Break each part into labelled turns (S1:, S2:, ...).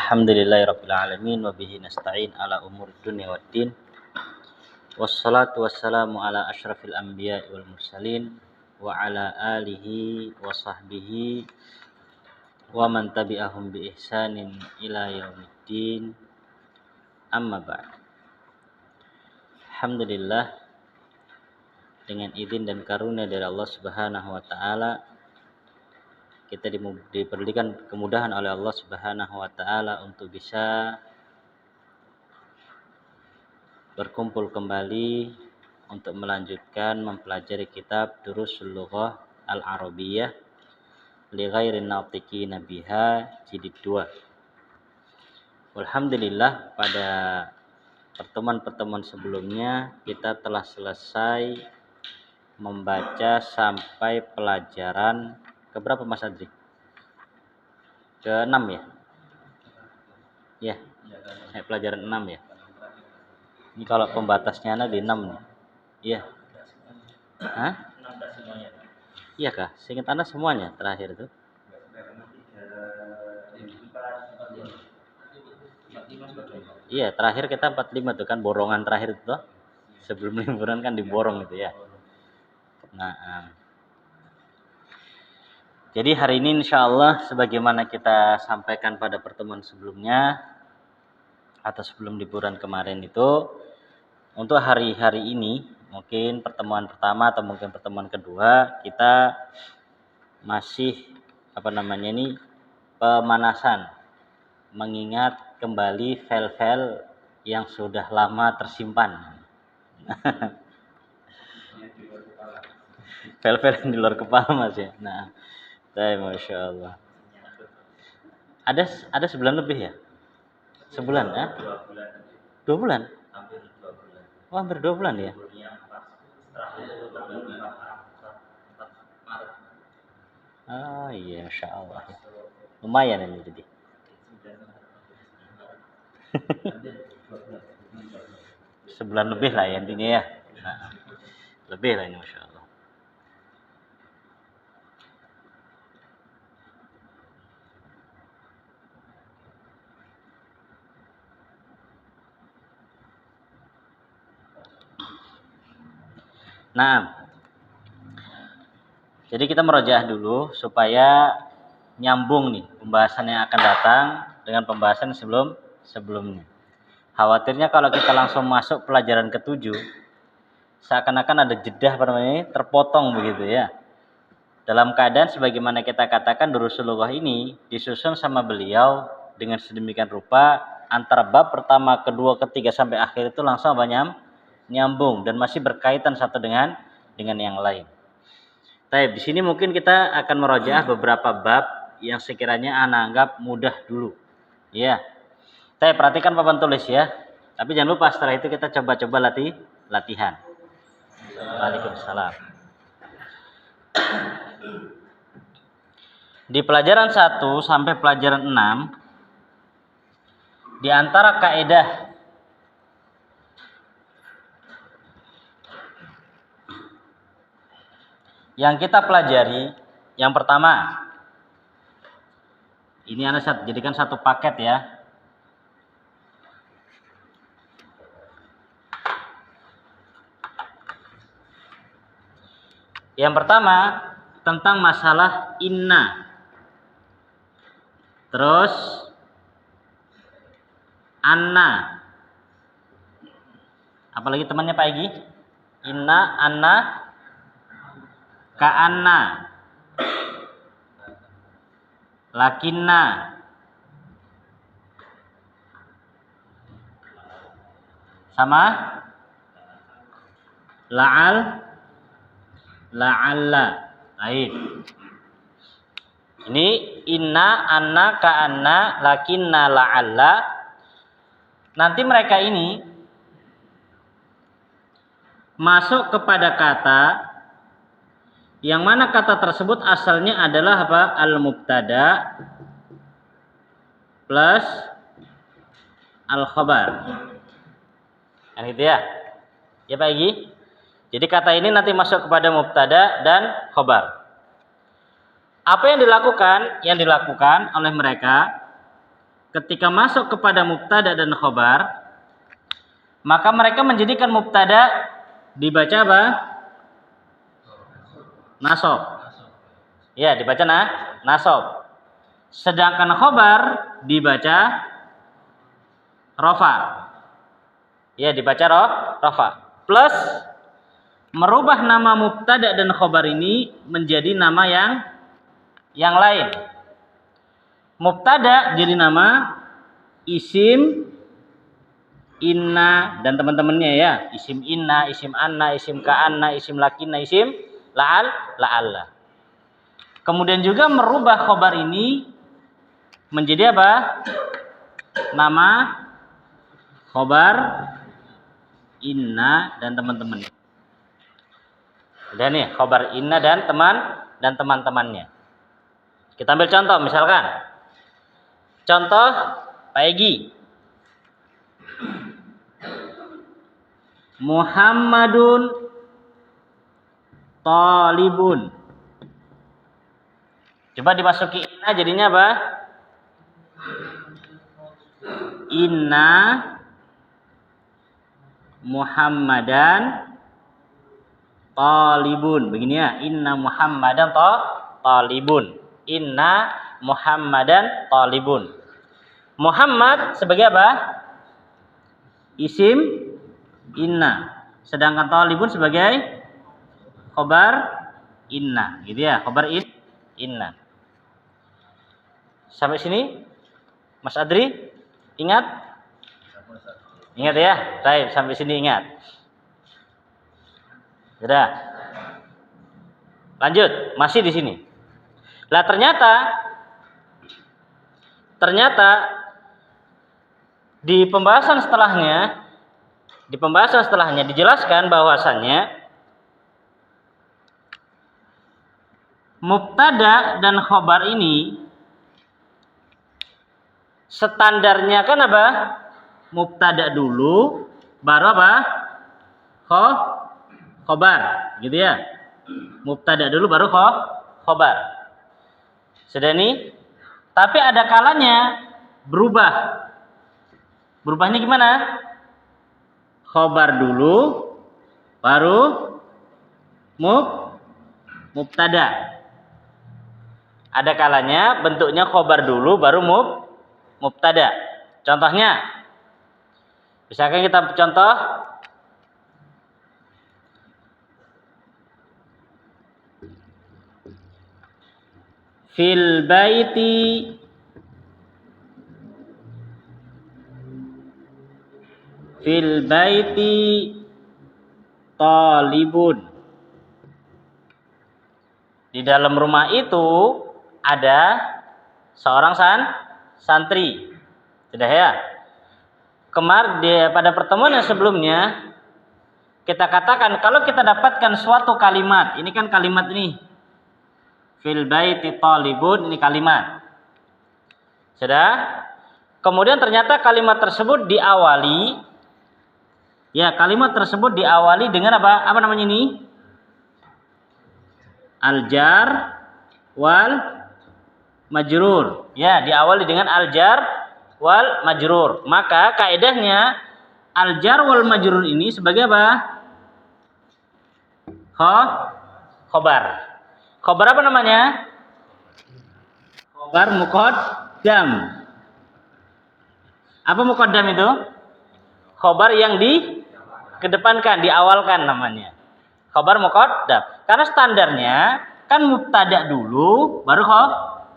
S1: Alhamdulillahirabbil alamin wa bihi nasta'in ala umuri dunya waddin. Wassalatu wassalamu ala asyrafil anbiya'i wal mursalin wa ala alihi wa sahbihi wa man tabi'ahum bi ihsanin ila yaumiddin. Amma ba'd. Alhamdulillah, dengan izin dan karunia dari Allah Subhanahu wa taala kita diberikan kemudahan oleh Allah Subhanahu wa taala untuk bisa berkumpul kembali untuk melanjutkan mempelajari kitab Durusul Lughah Al-Arabiyyah li ghairin natiqina biha jilid 2. Alhamdulillah, pada pertemuan-pertemuan sebelumnya kita telah selesai membaca sampai pelajaran keberapa Mas Adri? Ke-6 ya? Ya, pelajaran 6 ya. Ini kalau pembatasnya ada di 6 nih. Iya. Hah? Iya kah? Seingat Anda semuanya terakhir itu? Iya, terakhir kita 45 tuh kan, borongan terakhir itu toh. Sebelum liburan kan diborong itu ya. Nah, jadi hari ini insya Allah sebagaimana kita sampaikan pada pertemuan sebelumnya atau sebelum liburan kemarin itu, untuk hari-hari ini mungkin pertemuan pertama atau mungkin pertemuan kedua kita masih pemanasan, mengingat kembali file-file yang sudah lama tersimpan. File-file yang di luar kepala Mas ya. Nah, Masya Allah. Ada sebulan lebih ya? Sebulan ya? 2 bulan? Oh, hampir 2 bulan ya? Oh iya, Masya Allah. Lumayan ini jadi. Sebulan lebih lah ya intinya ya. Nah, lebih lah ini Masya Allah. Nah, jadi kita merojaah dulu supaya nyambung nih pembahasan yang akan datang dengan pembahasan sebelumnya. Khawatirnya kalau kita langsung masuk pelajaran ke-7, seakan-akan ada jedah terpotong begitu ya. Dalam keadaan sebagaimana kita katakan Durusul Lughah ini disusun sama beliau dengan sedemikian rupa, antara bab pertama, kedua, ketiga sampai akhir itu langsung nyambung dan masih berkaitan satu dengan yang lain. Baik, di sini mungkin kita akan merojaah beberapa bab yang sekiranya ana anggap mudah dulu. Ya. Saya perhatikan papan tulis ya. Tapi jangan lupa setelah itu kita coba-coba latihan. Waalaikumsalam. Di pelajaran 1 sampai pelajaran 6, di antara kaidah yang kita pelajari, yang pertama, ini Anda jadikan satu paket ya. Yang pertama tentang masalah inna. Terus anna. Apalagi temannya Pak Egi? Inna, anna, ka'anna, lakinna, sama la'alla. Baik. Ini inna, anna, ka'anna, lakinna, la'alla. Nanti mereka ini masuk kepada kata yang mana kata tersebut asalnya adalah apa? Al-mubtada plus al-khabar. Kan gitu ya? Ya Pak Egi? Jadi kata ini nanti masuk kepada mubtada dan khabar. Apa yang dilakukan? Yang dilakukan oleh mereka ketika masuk kepada mubtada dan khobar, maka mereka menjadikan mubtada dibaca apa? Nasab. Ya, dibaca nasab. Sedangkan khobar dibaca rofa. Ya, dibaca rofa. Plus merubah nama mubtada dan khobar ini menjadi nama yang lain. Mubtada jadi nama isim inna dan teman-temannya ya. Isim inna, isim anna, isim ka'anna, isim lakinna, isim la'alla. Kemudian juga merubah khobar ini menjadi apa? Nama khobar inna dan teman-temannya. Dan nih khobar inna dan teman-temannya. Kita ambil contoh misalkan. Contoh Pak Egi. Muhammadun talibun. Coba dimasuki inna jadinya apa? Inna Muhammadan talibun. Begini ya, inna Muhammadan talibun. Inna Muhammadan talibun. Muhammad sebagai apa? Isim inna. Sedangkan talibun sebagai khobar inna. Gitu ya, khobar inna. Sampai sini Mas Adri ingat? Ingat ya? Baik, sampai sini ingat. Sudah. Lanjut, masih di sini. Lah ternyata di pembahasan setelahnya dijelaskan bahwasannya mubtada dan khobar ini standarnya kan apa? Mubtada dulu baru apa? Khobar, gitu ya. Mubtada dulu baru khobar. Sudah ini? Tapi ada kalanya berubah. Berubahnya gimana? Khobar dulu baru mubtada. Ada kalanya bentuknya khobar dulu baru mubtada. Contohnya, misalkan kita contoh fil baiti talibun. Di dalam rumah itu ada seorang santri. Sudah ya? Pada pertemuan yang sebelumnya kita katakan kalau kita dapatkan suatu kalimat, ini kan kalimat ini. Fil baiti talibun, ini kalimat. Sudah? Kemudian ternyata kalimat tersebut diawali dengan apa? Apa namanya ini? Al-jar wal majrur. Ya, diawali dengan al-jar wal majrur. Maka kaidahnya al-jar wal majrur ini sebagai apa? Khobar. Khobar apa namanya? Khobar muqaddam. Apa muqaddam itu? Khobar yang dikedepankan, diawalkan namanya. Khobar muqaddam. Karena standarnya kan mubtada dulu baru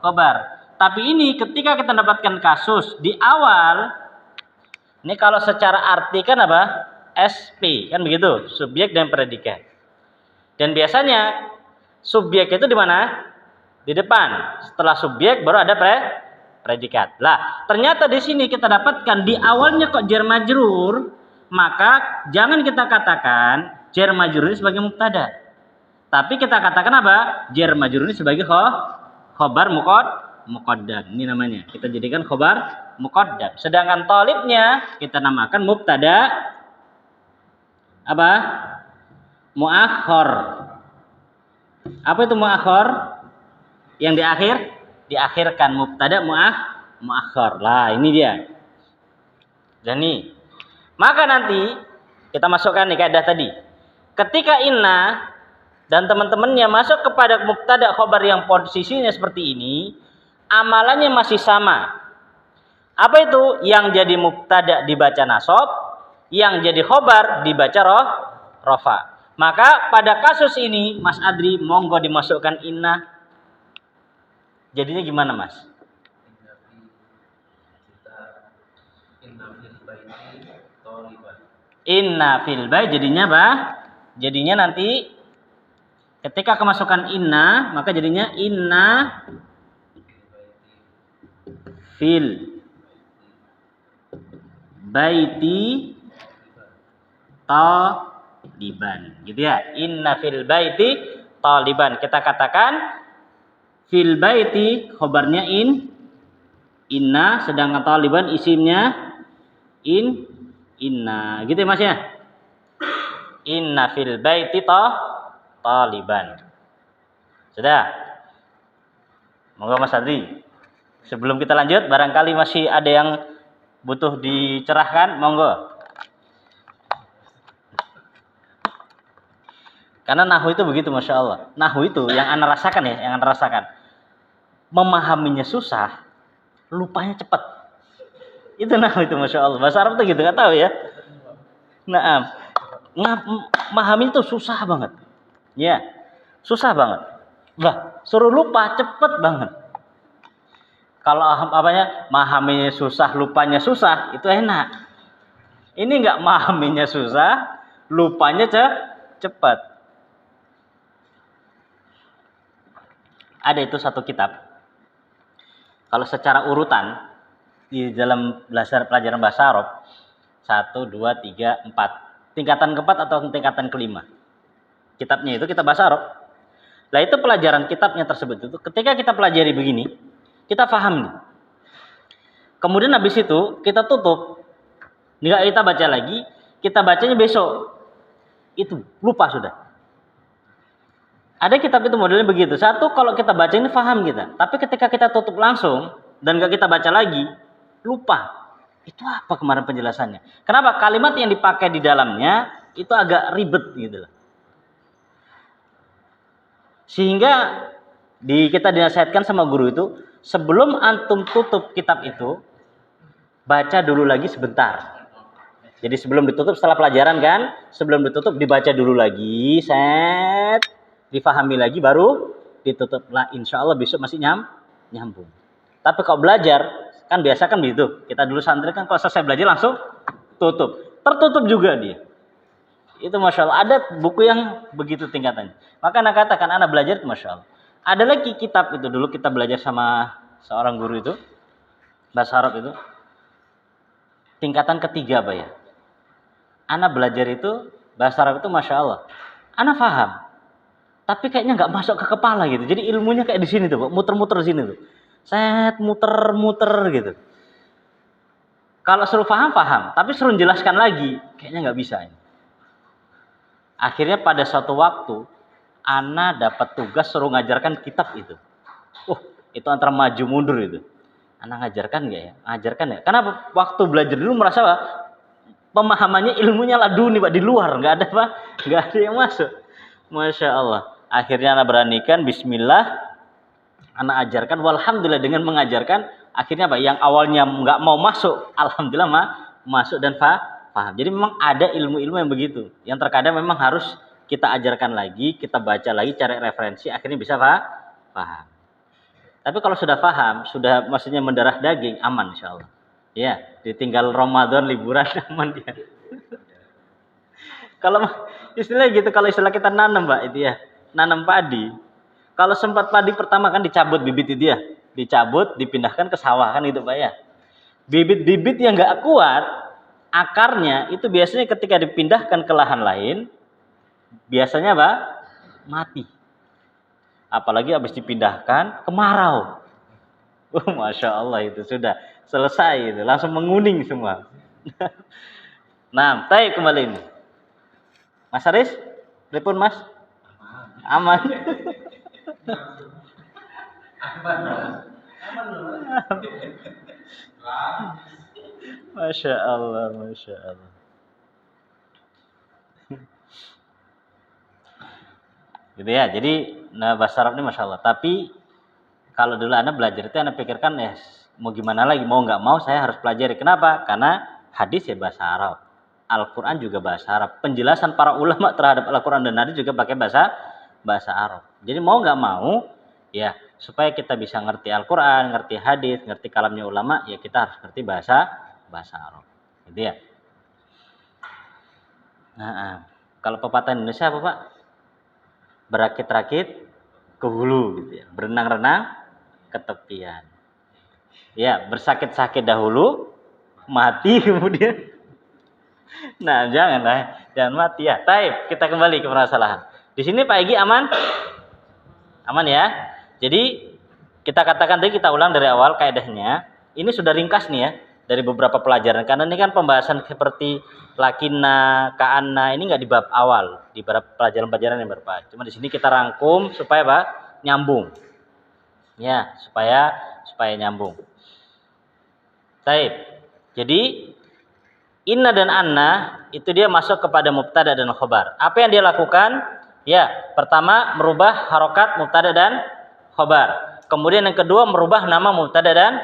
S1: khobar. Tapi ini ketika kita dapatkan kasus di awal, ini kalau secara arti kan apa? SP, kan begitu, subjek dan predikat. Dan biasanya subjek itu di mana? Di depan. Setelah subjek baru ada predikat. Lah, ternyata di sini kita dapatkan di awalnya kok jar majrur, maka jangan kita katakan jar majrur ini sebagai mubtada. Tapi kita katakan apa? Jar majrur ini sebagai khobar muqaddam. Ini namanya. Kita jadikan khobar muqaddam. Sedangkan talibnya kita namakan mubtada apa? Muakhir. Apa itu muakhir? Yang diakhirkan, mubtada muakhar. Lah, ini dia. Jadi, maka nanti kita masukkan nih kaidah tadi. Ketika inna dan teman-temannya masuk kepada mubtada khobar yang posisinya seperti ini, amalannya masih sama. Apa itu? Yang jadi mubtada dibaca nasab, yang jadi khobar dibaca rofa. Maka pada kasus ini, Mas Adri, monggo dimasukkan inna. Jadinya gimana, Mas? Inna fil bait jadinya apa? Jadinya nanti ketika kemasukan inna, maka jadinya inna fil baiti taliban. Gitu ya. Inna fil baiti taliban. Kita katakan fil baiti khobarnya inna, sedangkan taliban isimnya inna. Gitu ya Mas ya. Inna fil baiti taliban. Sudah? Monggo Mas Adri. Sebelum kita lanjut, barangkali masih ada yang butuh dicerahkan, monggo. Karena nahwu itu begitu, Masya Allah. Nahwu itu yang Anda rasakan ya, yang Anda rasakan. Memahaminya susah, lupanya cepat. Itu nahwu itu, Masya Allah. Bahasa Arab itu gitu, nggak tahu ya. Nah, memahami itu susah banget. Ya, susah banget. Bah, suruh lupa cepet banget. Kalau memahaminya susah, lupanya susah, itu enak. Ini nggak memahaminya susah, lupanya cepat. Ada itu satu kitab. Kalau secara urutan di dalam pelajaran bahasa Arab 1, 2, 3, 4. Tingkatan keempat atau tingkatan kelima. Kitabnya itu kitab bahasa Arab. Nah itu pelajaran kitabnya tersebut itu ketika kita pelajari begini, kita paham nih. Kemudian habis itu kita tutup. Nggak kita baca lagi, kita bacanya besok. Itu lupa sudah. Ada kitab itu modelnya begitu. Satu, kalau kita baca ini paham kita. Tapi ketika kita tutup langsung dan nggak kita baca lagi, lupa. Itu apa kemarin penjelasannya? Kenapa? Kalimat yang dipakai di dalamnya itu agak ribet gitu loh. Sehingga kita dinasihatkan sama guru itu, sebelum antum tutup kitab itu, baca dulu lagi sebentar. Jadi sebelum ditutup setelah pelajaran kan, sebelum ditutup dibaca dulu lagi, difahami lagi baru ditutup. Lah insya Allah besok masih nyambung. Tapi kalau belajar kan biasa kan begitu. Kita dulu santri kan kalau selesai belajar langsung tutup. Tertutup juga dia. Itu Masya Allah. Ada buku yang begitu tingkatannya. Maka anak katakan anak belajar itu Masya Allah. Ada lagi kitab itu dulu kita belajar sama seorang guru itu. Bahasa Arab itu. Tingkatan ketiga Pak ya. Anak belajar itu bahasa Arab itu Masya Allah. Anak paham. Tapi kayaknya nggak masuk ke kepala gitu. Jadi ilmunya kayak di sini tuh Pak. Muter-muter sini tuh. Muter-muter gitu. Kalau suruh paham. Tapi suruh jelaskan lagi. Kayaknya nggak bisa ini. Akhirnya pada suatu waktu, Ana dapat tugas suruh ngajarkan kitab itu. Itu antara maju mundur itu. Ana ngajarkan nggak ya? Ngajarkan ya? Karena waktu belajar dulu merasa pemahamannya ilmunya laduni Pak di luar, nggak ada Pak, nggak ada yang masuk. Masya Allah. Akhirnya Ana beranikan, Bismillah, Ana ajarkan. Walhamdulillah dengan mengajarkan, akhirnya Pak yang awalnya nggak mau masuk, alhamdulillah masuk dan paham. Jadi memang ada ilmu-ilmu yang begitu. Yang terkadang memang harus kita ajarkan lagi, kita baca lagi, cari referensi, akhirnya bisa paham. Tapi kalau sudah paham, sudah maksudnya mendarah daging, aman insya Allah. Ya, ditinggal Ramadan, liburan, aman dia. Kalau istilahnya gitu, kalau istilah kita nanam Pak, itu ya, nanam padi. Kalau sempat padi pertama kan dicabut bibit itu ya, dicabut, dipindahkan ke sawah kan itu Pak ya. Bibit-bibit yang nggak kuat, akarnya itu biasanya ketika dipindahkan ke lahan lain, biasanya Pak, mati. Apalagi habis dipindahkan kemarau. Masya Allah itu sudah selesai itu, langsung menguning semua. Nah, baik kembali ini. Mas Aris, telepon Mas. Aman. Masya Allah, Masya Allah. Gitu ya. Jadi bahasa Arab ini Masya Allah. Tapi kalau dulu Anda belajar itu Anda pikirkan ya mau gimana lagi, mau nggak mau saya harus pelajari. Kenapa? Karena hadis ya bahasa Arab. Al-Quran juga bahasa Arab. Penjelasan para ulama terhadap Al-Quran dan hadis juga pakai bahasa Arab. Jadi mau nggak mau, ya supaya kita bisa ngerti Al-Quran, ngerti hadis, ngerti kalamnya ulama, ya kita harus ngerti bahasa Arab. Gitu ya. Nah, kalau pepatah Indonesia apa Pak? Berakit-rakit ke hulu, gitu ya. Berenang-renang ke tepian. Ya, bersakit-sakit dahulu, mati kemudian. Nah, jangan mati ya. Taib, kita kembali ke permasalahan. Di sini Pak Egi aman? Aman ya. Jadi kita katakan tadi, kita ulang dari awal kaidahnya. Ini sudah ringkas nih ya dari beberapa pelajaran. Karena ini kan pembahasan seperti lakina, ka'anna ini nggak di bab awal, di beberapa pelajaran-pelajaran yang berbeda. Cuma di sini kita rangkum supaya apa? Nyambung. Ya, supaya nyambung. Taib. Jadi inna dan anna itu dia masuk kepada mubtada dan khobar. Apa yang dia lakukan? Ya, pertama merubah harokat mubtada dan khobar. Kemudian yang kedua merubah nama mubtada dan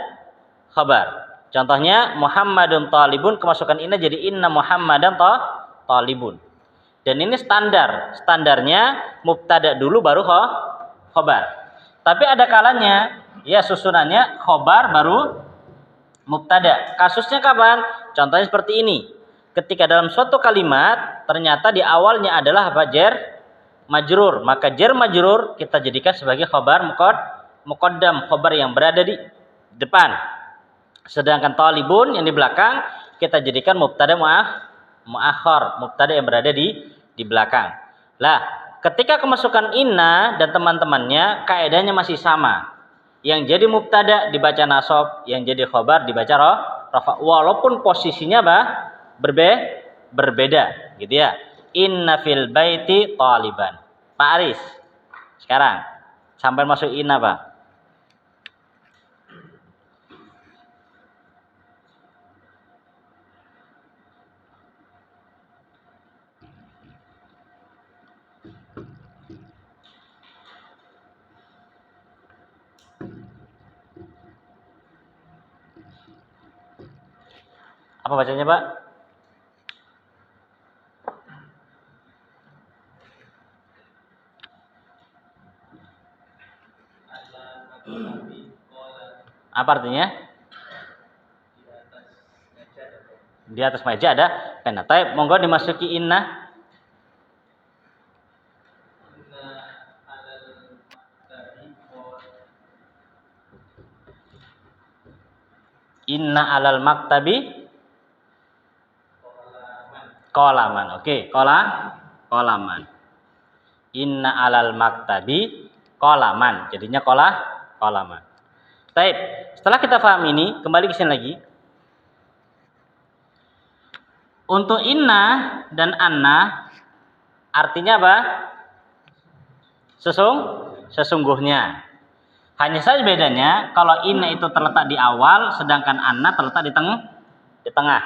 S1: khobar. Contohnya Muhammadun talibun, kemasukan inna jadi inna Muhammadan talibun. Dan ini standarnya mubtada dulu baru khobar. Tapi ada kalanya ya susunannya khobar baru mubtada. Kasusnya kapan? Contohnya seperti ini. Ketika dalam suatu kalimat ternyata di awalnya adalah apa? Jar majrur. Maka jar majrur kita jadikan sebagai khobar muqaddam, khobar yang berada di depan. Sedangkan talibun yang di belakang kita jadikan mubtada muakhar, mubtada yang berada di belakang. Lah, ketika kemasukan inna dan teman-temannya kaidahnya masih sama. Yang jadi mubtada dibaca nasab, yang jadi khobar dibaca rafa, walaupun posisinya berbeda, gitu ya. Inna fil baiti taliban. Pak Aris, sekarang sampai masuk inna Pak. Apa bacanya Pak? Apa artinya? Di atas meja ada pena. Tapi monggo dimasuki inna. Inna alal maktabi kolaman. Oke, kolaman. Inna alal maktabi kolaman. Jadinya kolaman. Baik, setelah kita paham ini, kembali ke sini lagi. Untuk inna dan anna artinya apa? Sesungguhnya. Hanya saja bedanya kalau inna itu terletak di awal, sedangkan anna terletak di tengah.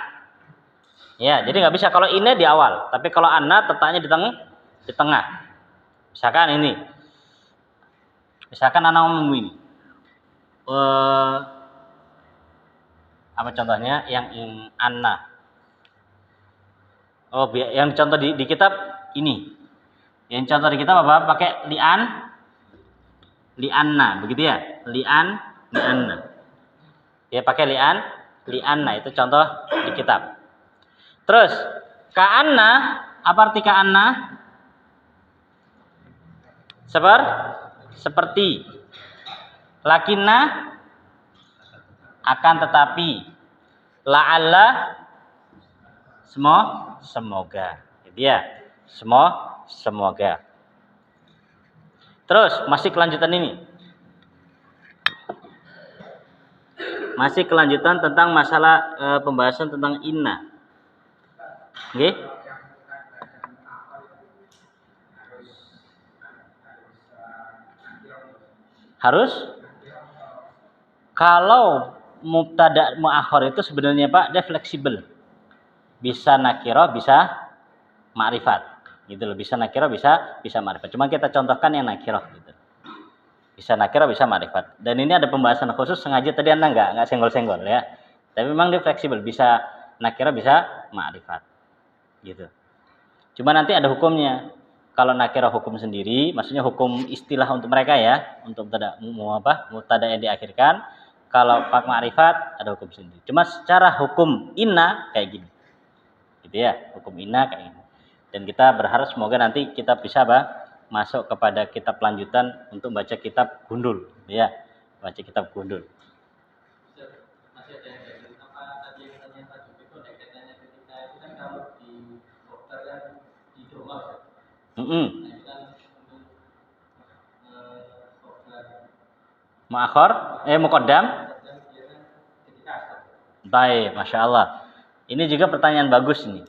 S1: Ya, jadi nggak bisa kalau inna di awal, tapi kalau anna terletaknya di tengah. Misalkan ini, misalkan anak ngomong ini, apa contohnya? Yang anna. Oh, yang contoh di kitab ini. Yang contoh di kitab apa? Pakai li'anna, begitu ya? Li'anna. Ya, pakai li'anna itu contoh di kitab. Terus, ka'anna, apa arti ka'anna? Seperti. Lakinna, akan tetapi. La'alla, semoga. Gitu ya. Semoga. Terus masih kelanjutan ini. Masih kelanjutan tentang masalah pembahasan tentang inna. Oke? Harus kalau mubtada muakhir itu sebenarnya Pak, dia fleksibel. Bisa nakirah, bisa ma'rifat. Gitu loh, bisa nakirah, bisa ma'rifat. Cuma kita contohkan yang nakirah gitu. Bisa nakirah, bisa ma'rifat. Dan ini ada pembahasan khusus, sengaja tadi Anda enggak senggol-senggol ya. Tapi memang dia fleksibel, bisa nakirah, bisa ma'rifat. Gitu. Cuma nanti ada hukumnya. Kalau nakirah hukum sendiri, maksudnya hukum istilah untuk mereka ya, untuk mubtada yang diakhirkan. Kalau pak ma'rifat ada hukum sendiri. Cuma secara hukum inna kayak gini. Gitu ya, hukum inna kayak gini. Dan kita berharap semoga nanti kita bisa masuk kepada kitab lanjutan untuk baca kitab Gundul, ya. Baca kitab Gundul.
S2: Masih ada yang dari apa tadi yang tanya Pak Joko itu ada kaitannya ketika itu kan kalau di dokter kan di domah ya. Nah, itu kan untuk
S1: muakhir, muqaddam. Baik, masya Allah. Ini juga pertanyaan bagus nih.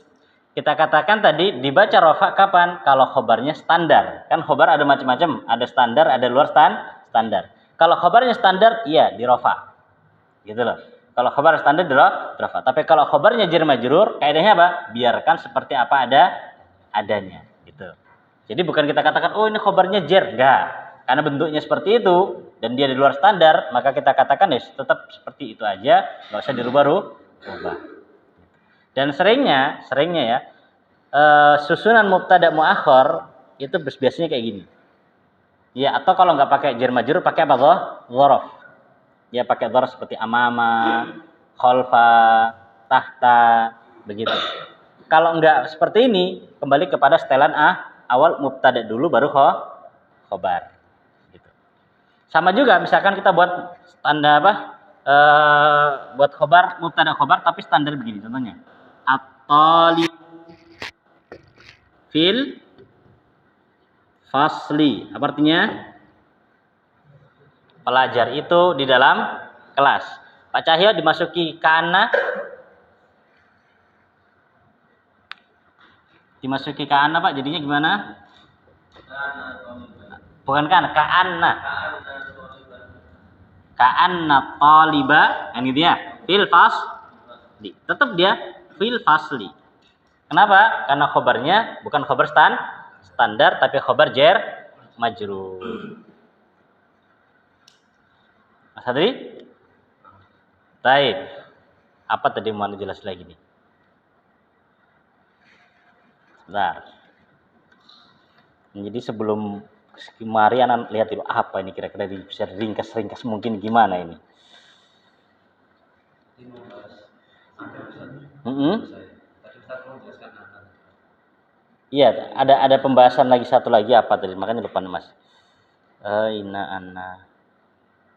S1: Kita katakan tadi dibaca rofa kapan? Kalau khobarnya standar. Kan khobar ada macam-macam. Ada standar, ada luar standar. Kalau khobarnya standar, iya di rofa. Gitu loh. Kalau khobar standar di rofa. Tapi kalau khobarnya jar majrur, kaidahnya apa? Biarkan seperti apa adanya. Gitu. Jadi bukan kita katakan, oh ini khobarnya jar. Enggak. Karena bentuknya seperti itu, dan dia di luar standar, maka kita katakan ya tetap seperti itu aja. Nggak usah dirubah. Dan seringnya ya, susunan mubtada muakhir itu biasanya kayak gini. Ya, atau kalau nggak pakai jar majrur pakai apa toh? Dzaraf. Ya pakai dzaraf seperti amama, khalfa, tahta, begitu. Kalau nggak seperti ini, kembali kepada setelan awal mubtada dulu baru khobar. Gitu. Sama juga misalkan kita buat tanda buat khobar, mubtada khobar tapi standar begini contohnya. At-talib fil fasli. Apa artinya? Pelajar itu di dalam kelas. Pak Cahyo dimasuki kana. Dimasuki kana Pak, jadinya gimana? Bukan kan, ka'anna. Ka'anna taliba, ini dia. Fil fasli. Tetap dia fil fasli. Kenapa? Karena khobarnya bukan khobar standar tapi khobar jar majrur. Mas Hadri? Baik. Apa tadi mau jelas lagi nih? Sebentar. Jadi sebelum kemari anak lihat dulu apa ini kira-kira bisa ringkas mungkin gimana ini? Iya, ada pembahasan lagi satu lagi apa tadi? Makanya lupa nih Mas.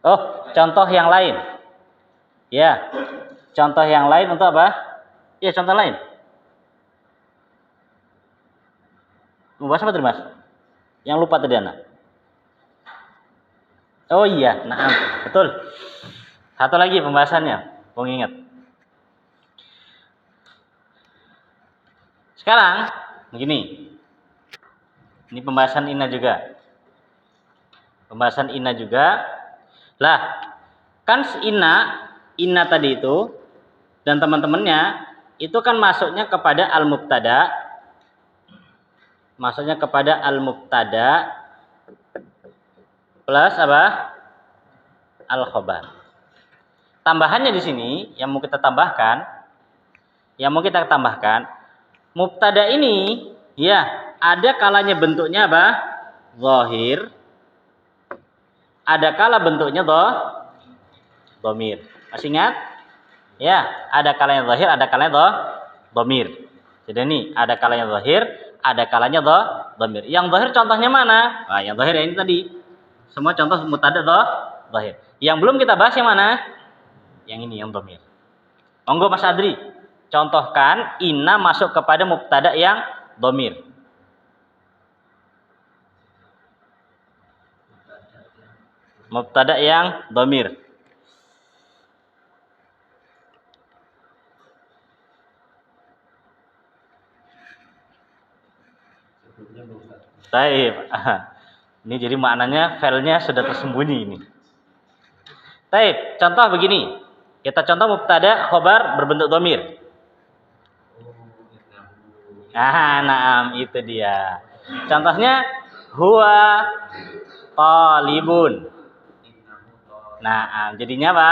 S1: Oh, contoh yang lain. Ya. Contoh yang lain untuk apa? Iya, contoh lain. Membahas apa tadi, Mas? Yang lupa tadi anak. Oh iya, nah, betul. Satu lagi pembahasannya, mau ingat. Sekarang begini. Ini pembahasan inna juga. Pembahasan inna juga. Lah, kan inna tadi itu dan teman-temannya itu kan masuknya kepada al-mubtada. Masuknya kepada al-mubtada plus apa? Al-khobar. Tambahannya di sini yang mau kita tambahkan, mubtada ini ya ada kalanya bentuknya apa? Zahir. Ada kala bentuknya dhamir. Masih ingat? Ya, ada kalanya zahir, ada kalanya dhamir. Jadi ini ada kalanya zahir, ada kalanya dhamir. Yang zahir contohnya mana? Nah, yang zahir ini tadi. Semua contoh mubtada zahir. Yang belum kita bahas yang mana? Yang ini yang dhamir. Monggo Mas Adri, contohkan inna masuk kepada mubtada yang dhamir. Mubtada yang dhamir. Taib. Ini jadi maknanya filenya sudah tersembunyi ini. Taib, contoh begini. Kita contoh mubtada khobar berbentuk dhamir. Naam, itu dia. Contohnya huwa talibun. Naam, jadinya apa?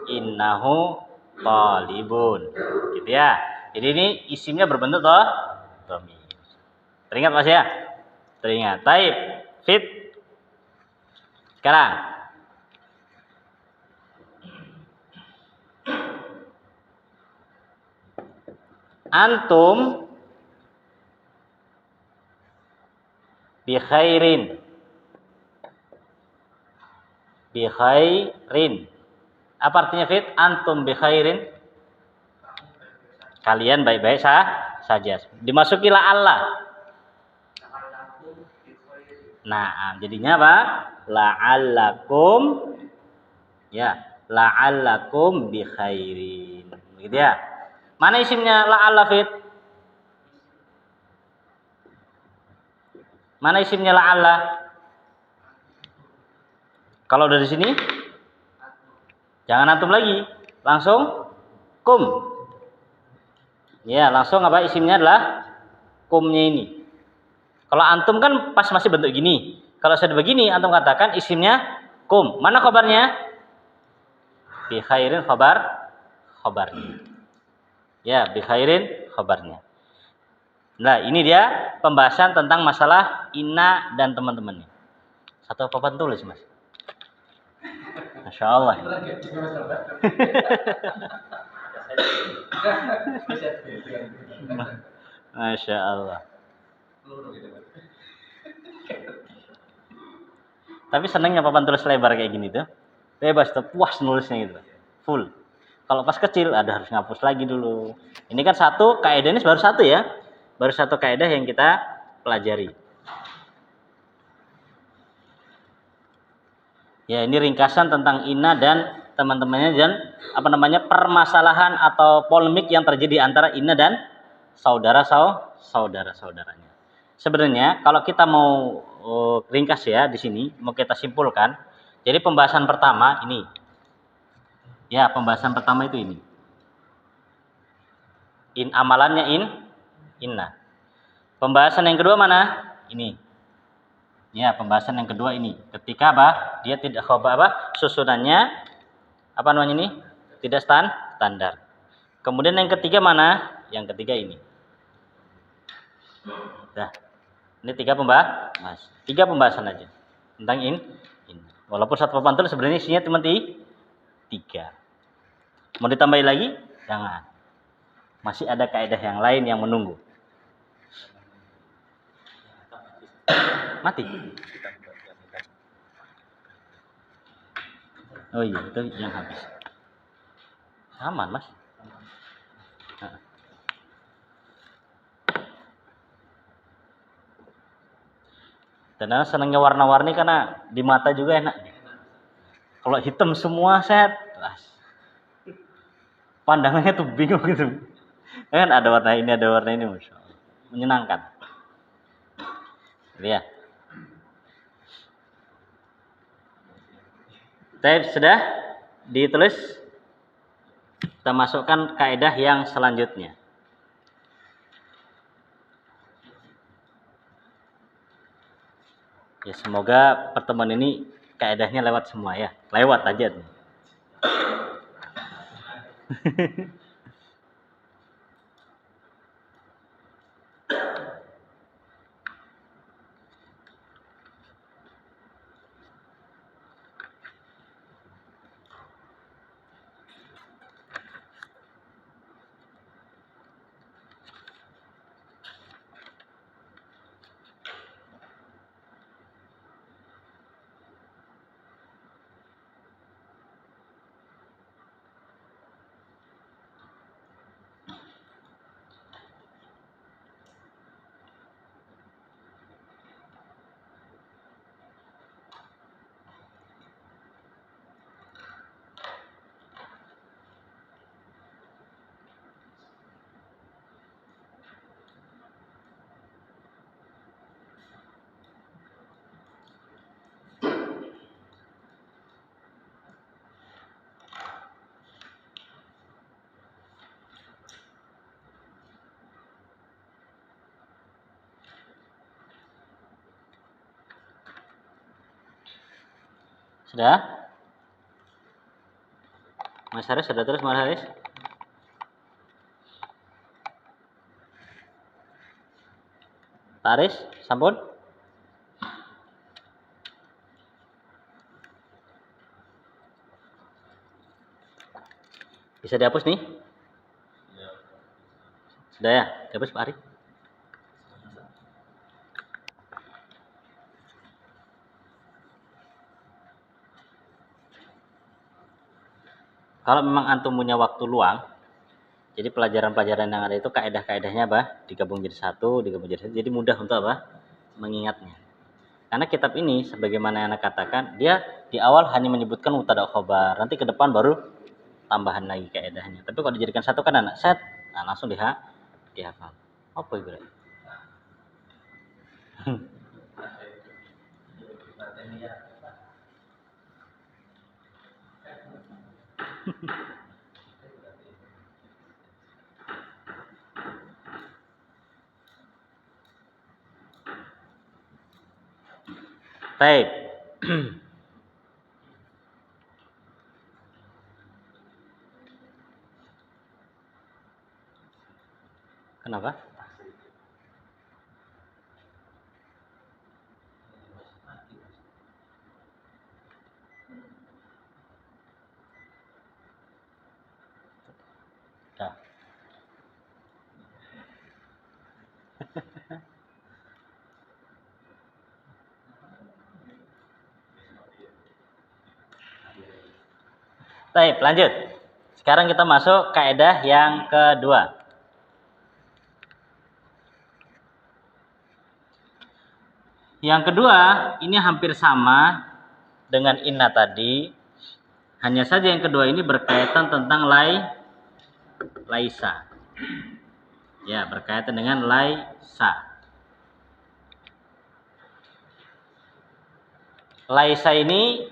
S1: Innahu talibun. Gitu ya. Jadi ini isimnya berbentuk dhamir. Teringat Mas ya? Teringat. Taib. Fit. Sekarang. Antum bi khairin. Bi khairin. Apa artinya Fit? Antum bi khairin. Kalian baik-baik saja. Dimasuki la'alla. Nah, jadinya apa? La'allakum, ya, la'allakum bi khairin. Gitu ya. Mana isimnya la'alla Fit? Mana isimnya la'alla? Kalau dari sini jangan antum lagi, langsung kum. Ya, langsung apa isimnya adalah kumnya ini. Kalau antum kan pas masih bentuk gini. Kalau sudah begini, antum katakan isimnya kum. Mana khobarnya? Bi khairin khobarnya. Ya, bi khairin khobarnya. Nah, ini dia pembahasan tentang masalah inna dan teman-temannya. Satu papan tulis, Mas. Masya Allah. Masya Allah. Tapi senangnya papan tulis lebar kayak gini tuh. Bebas tuh, puas nulisnya gitu. Full. Kalau pas kecil ada harus ngapus lagi dulu. Ini kan satu kaidah, ini baru satu ya. Baru satu kaidah yang kita pelajari. Ya, ini ringkasan tentang inna dan teman-temannya dan permasalahan atau polemik yang terjadi antara inna dan saudara-saudaranya. Sebenarnya kalau kita mau ringkas ya di sini, mau kita simpulkan. Jadi pembahasan pertama ini. Ya, pembahasan pertama itu ini. Amalannya inna. Pembahasan yang kedua mana? Ini. Ya, pembahasan yang kedua ini. Ketika dia tidak khobar susunannya ini? Tidak standar. Kemudian yang ketiga mana? Yang ketiga ini. Nah, ini tiga pembahasan aja tentang ini. Walaupun satu papan tulis sebenarnya isinya cuma tiga. Mau ditambahin lagi? Jangan. Masih ada kaidah yang lain yang menunggu. Mati. Oh iya, itu yang habis. Aman, Mas. Nah. Dan senangnya warna-warni karena di mata juga enak. Kalau hitam semua set, pandangannya tuh bingung gitu. Kan ada warna ini, Masya Allah. Menyenangkan. Ya. Baik, sudah ditulis. Kita masukkan kaidah yang selanjutnya. Ya, semoga pertemuan ini kaidahnya lewat semua ya. Lewat aja nih. Sudah? Mas Haris sudah terus Mas Haris? Pak Haris, sampun? Bisa dihapus nih? Sudah ya? Dihapus Pak Haris? Kalau memang antum punya waktu luang, jadi pelajaran-pelajaran yang ada itu kaedah-kaedahnya apa? Digabung jadi satu. Jadi mudah untuk apa? Mengingatnya. Karena kitab ini, sebagaimana yang Anda katakan, dia di awal hanya menyebutkan mubtada khobar. Nanti ke depan baru tambahan lagi kaedahnya. Tapi kalau dijadikan satu kan anak set, nah langsung dihafal. Apa itu? Baik. Kenapa? Nah. Baik, lanjut. Sekarang kita masuk kaedah yang kedua. Yang kedua, ini hampir sama dengan inna tadi. Hanya saja yang kedua ini berkaitan tentang laisa. Ya, berkaitan dengan laisa. Laisa ini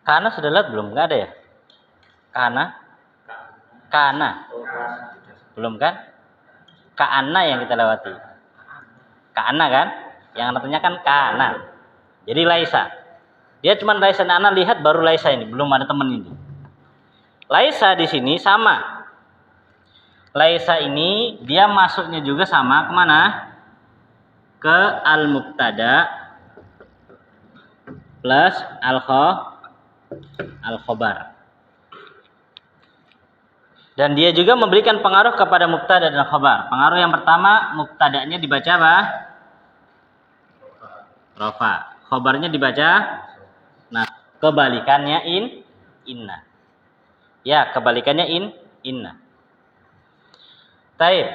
S1: kana sudah lihat belum? Enggak ada ya? Kana. Belum kan? Kaana yang kita lewati. Kaana kan? Yang artinya kan kana. Jadi laisa. Dia cuma laisa, anak lihat baru laisa ini, belum ada teman ini. Laisa di sini sama. Laisa ini dia masuknya juga sama kemana? Ke al-mubtada plus al-khobar. Dan dia juga memberikan pengaruh kepada mubtada dan khobar. Pengaruh yang pertama, mubtadanya dibaca apa? Rofa. Khobarnya dibaca? Nah, kebalikannya inna. Ya, kebalikannya inna. Taib.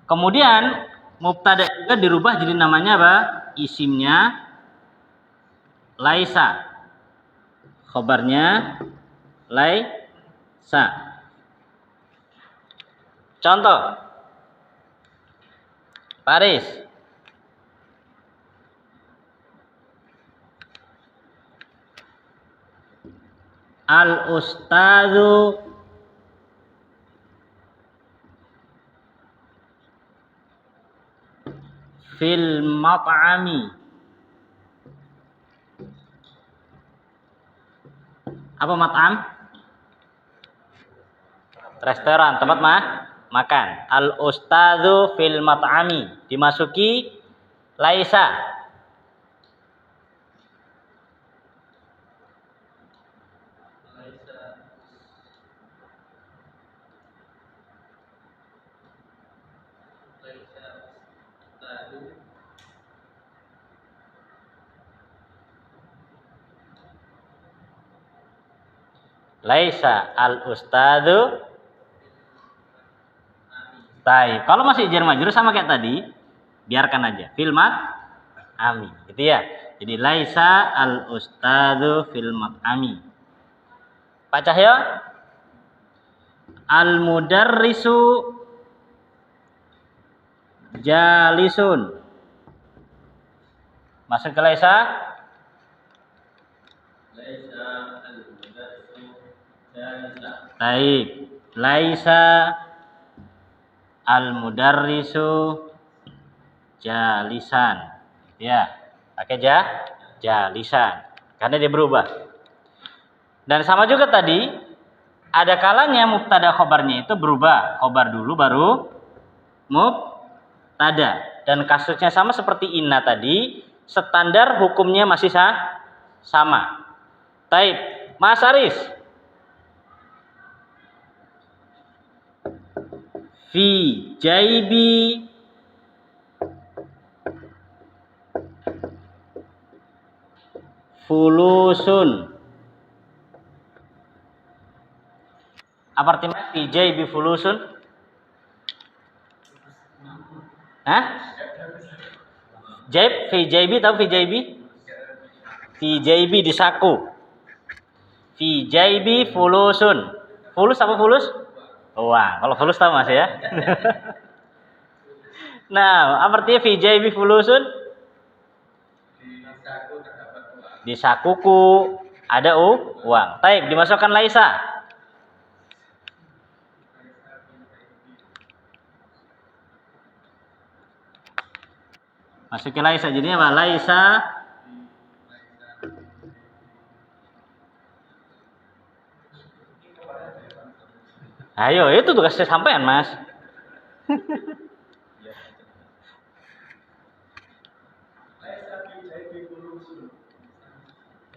S1: Kemudian mubtada juga dirubah jadi namanya apa? Isimnya laisa. Khobarnya laisa. Contoh. Paris. Al-ustadzu fil mat'ami. Apa mat'am? Restoran, tempat makan. Al-ustadzu fil mat'ami. Dimasuki laisa. Laisa al-ustadzu. Baik, kalau masih jar majrur sama kayak tadi, biarkan aja. Filmat ami, gitu ya. Jadi laisa al-ustadzu filmat ami. Pak Cahyo, al-mudarrisu jalisun. Masuk ke laisa? Laisa al-mudarrisu jalisan. Baik, laisa al-mudarrisu jalisan. Ya. Pakai jalisan. Karena dia berubah. Dan sama juga tadi, ada kalanya mubtada khobarnya itu berubah. Khobar dulu baru mubtada. Dan kasusnya sama seperti inna tadi, standar hukumnya masih sama. Taib, Mas Aris. Fi jaibi fulusun. Apa artinya fi jaibi fulusun? Hah? Jaib, fi jaibi, tahu fi jaibi? Fi jaibi di saku. Fi jaibi fulusun. Fulus apa fulus? Wah, kalau fulus tahu Mas ya. Nah, apa artinya fi jaibi fulusun? Di sakuku ada uang. Taib, dimasukkan laisa. Masukin laisa, jadinya apa? Laisa ayo, itu tugas sampean, Mas.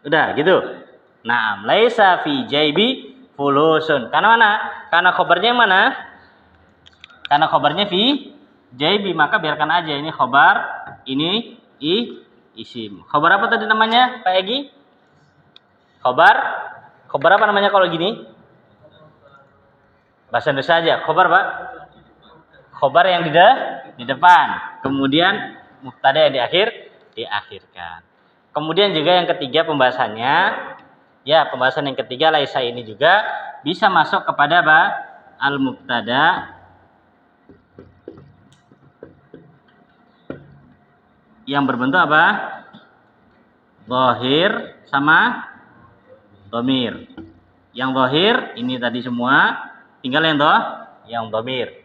S1: Udah gitu. Nah, laisa fi jaibi fulusun. Karena mana? Karena khobarnya yang mana? Karena khobarnya fi jaibi, maka biarkan aja ini khobar, ini isim. Khobar apa tadi namanya, Pak Egi? Khobar apa namanya kalau gini? Bahasa Indonesia aja. Khobar, Pak. Khobar yang di depan. Kemudian mubtada yang diakhirkan. Kemudian juga yang ketiga pembahasannya, ya pembahasan yang ketiga laisa ini juga bisa masuk kepada apa? Al-mubtada yang berbentuk apa? Zahir sama dhamir. Yang zahir ini tadi semua, tinggal yang dhamir.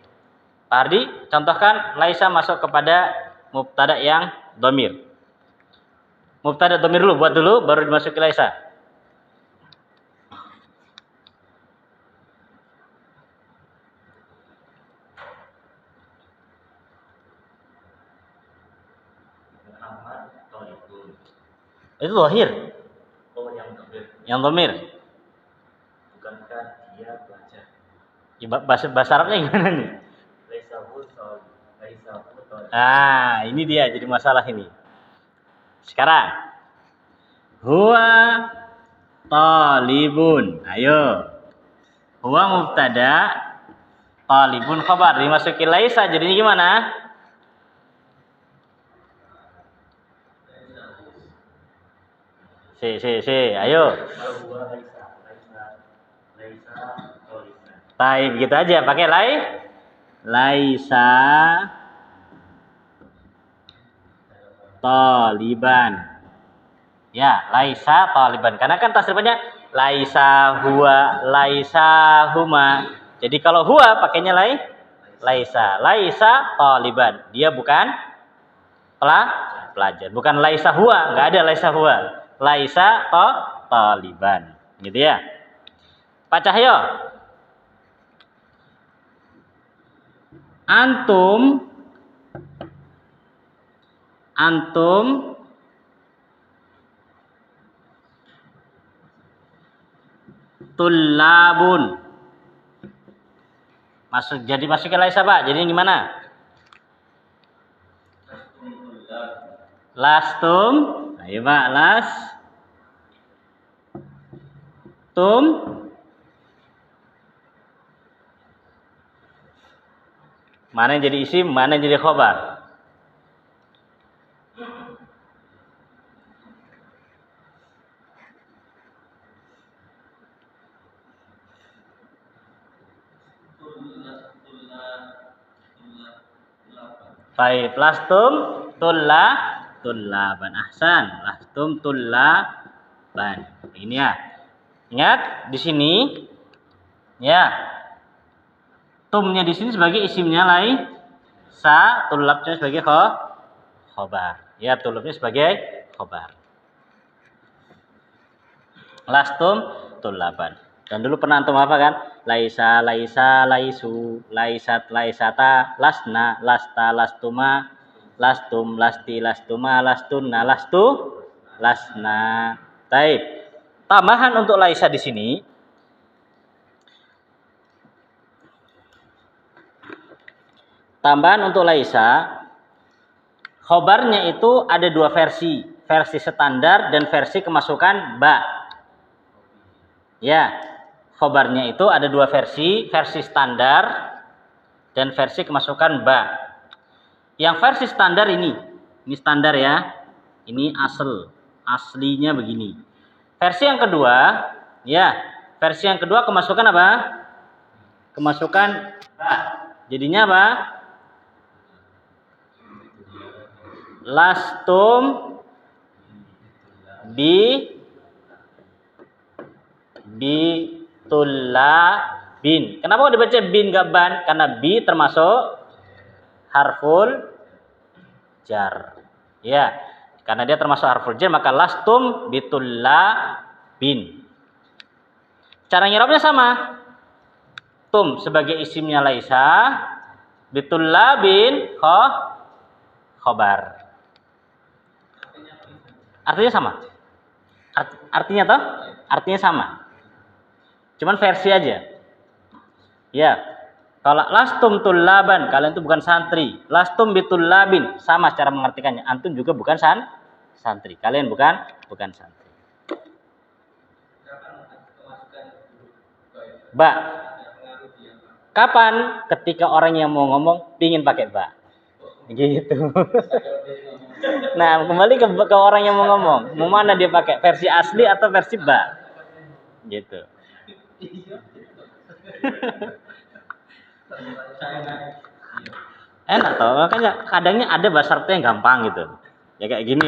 S1: Pak Ardi, contohkan laisa masuk kepada mubtada yang dhamir. Mubtada dhamir dulu, buat dulu, baru dimasuki laisa. Itu zahir. Oh, yang dhamir. Yang dhamir. Bukankah dia belajar? Ya, bahasa Arabnya gimana nih? Ah, ini dia jadi masalah ini. Sekarang huwa talibun. Ayo. Huwa mubtada, talibun khabar. Dimasuki laisa jadinya gimana? Ayo. Taib gitu aja, pakai laisa taliban. Ya, laisa taliban. Karena kan tasrifnya laisa huwa, laisa huma. Jadi kalau huwa pakainya laisa. Laisa taliban. Dia bukan pelajar. Bukan laisa huwa, enggak ada laisa huwa. Laisa taliban. Gitu ya. Pak Cahyo. Antum tullabun. Jadi masukin laisa, Pak. Jadi gimana? Lastum. Ayo, Pak. Tum. Mana yang jadi isim, mana yang jadi khobar? Baik, lastum tullaban. Ahsan, lastum tullaban. Ini ya. Ingat di sini ya. Tumnya di sini sebagai isimnya laisa, tullabnya sebagai khobar. Ya, tullabnya sebagai khobar. Lastum tulaban. Dan dulu pernah antum apa kan? Laisa, laisa, laisu, laisat, laisata, lasna, lasta, lastuma, lastum, lasti, lastuma, lastunna, lastu, lasna. Baik. Tambahan untuk laisa di sini. Tambahan untuk laisa, khobarnya itu ada dua versi. Versi standar dan versi kemasukan ba. Ya, khobarnya itu ada dua versi. Versi standar dan versi kemasukan ba. Yang versi standar ini standar ya. Ini aslinya begini. Versi yang kedua, ya, versi yang kedua kemasukan apa? Kemasukan ba. Jadinya apa? Lastum tullabin. Kenapa kok dibaca bin gak ban? Karena bi termasuk harful jar. Ya, karena dia termasuk harful jar, maka lastum bitullabin. Cara nyirapnya sama. Tum sebagai isimnya laisa, bitullabin khobar. Artinya sama. Artinya toh? Artinya sama. Cuman versi aja. Ya. Kalau lastum tullaban, kalian itu bukan santri. Lastum bitullabin, sama cara mengartikannya. Antum juga bukan santri. Kalian bukan santri. Ba. Kapan? Ketika orang yang mau ngomong pingin pakai ba. Gitu. Nah, kembali ke orang yang mau ngomong. Mau mana dia pakai? Versi asli atau versi ba? Gitu. Enak toh, makanya kadangnya ada bahasa arti yang gampang gitu. Ya kayak gini,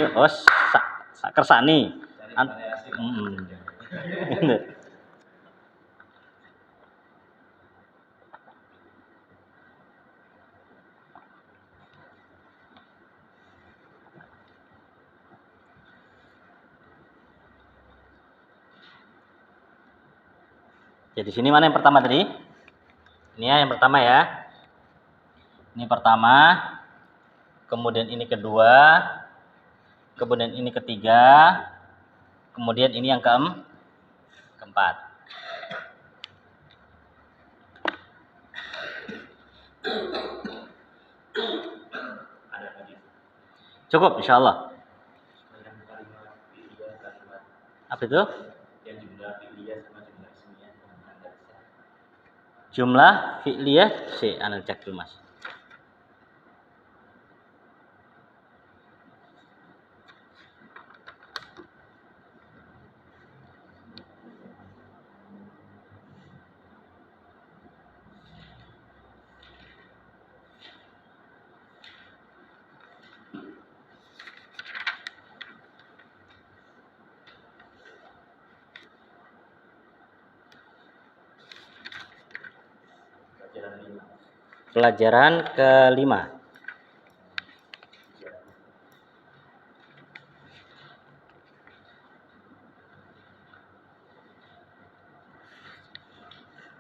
S1: kersani. Jadi sini mana yang pertama tadi? Ini ya yang pertama ya. Ini pertama, kemudian ini kedua, kemudian ini ketiga, kemudian ini yang keempat. Cukup insyaallah. Apa itu? Jumlah fi'liyah ana cek dulu Mas. Pelajaran kelima.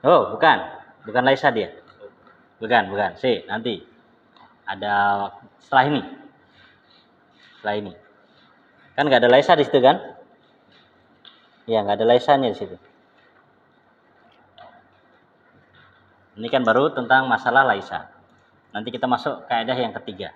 S1: Oh, bukan Laisa dia. Bukan. Nanti ada setelah ini. Kan nggak ada Laisa di situ kan? Iya, nggak ada Laisanya di situ. Ini kan baru tentang masalah Laisa. Nanti kita masuk kaidah yang ketiga.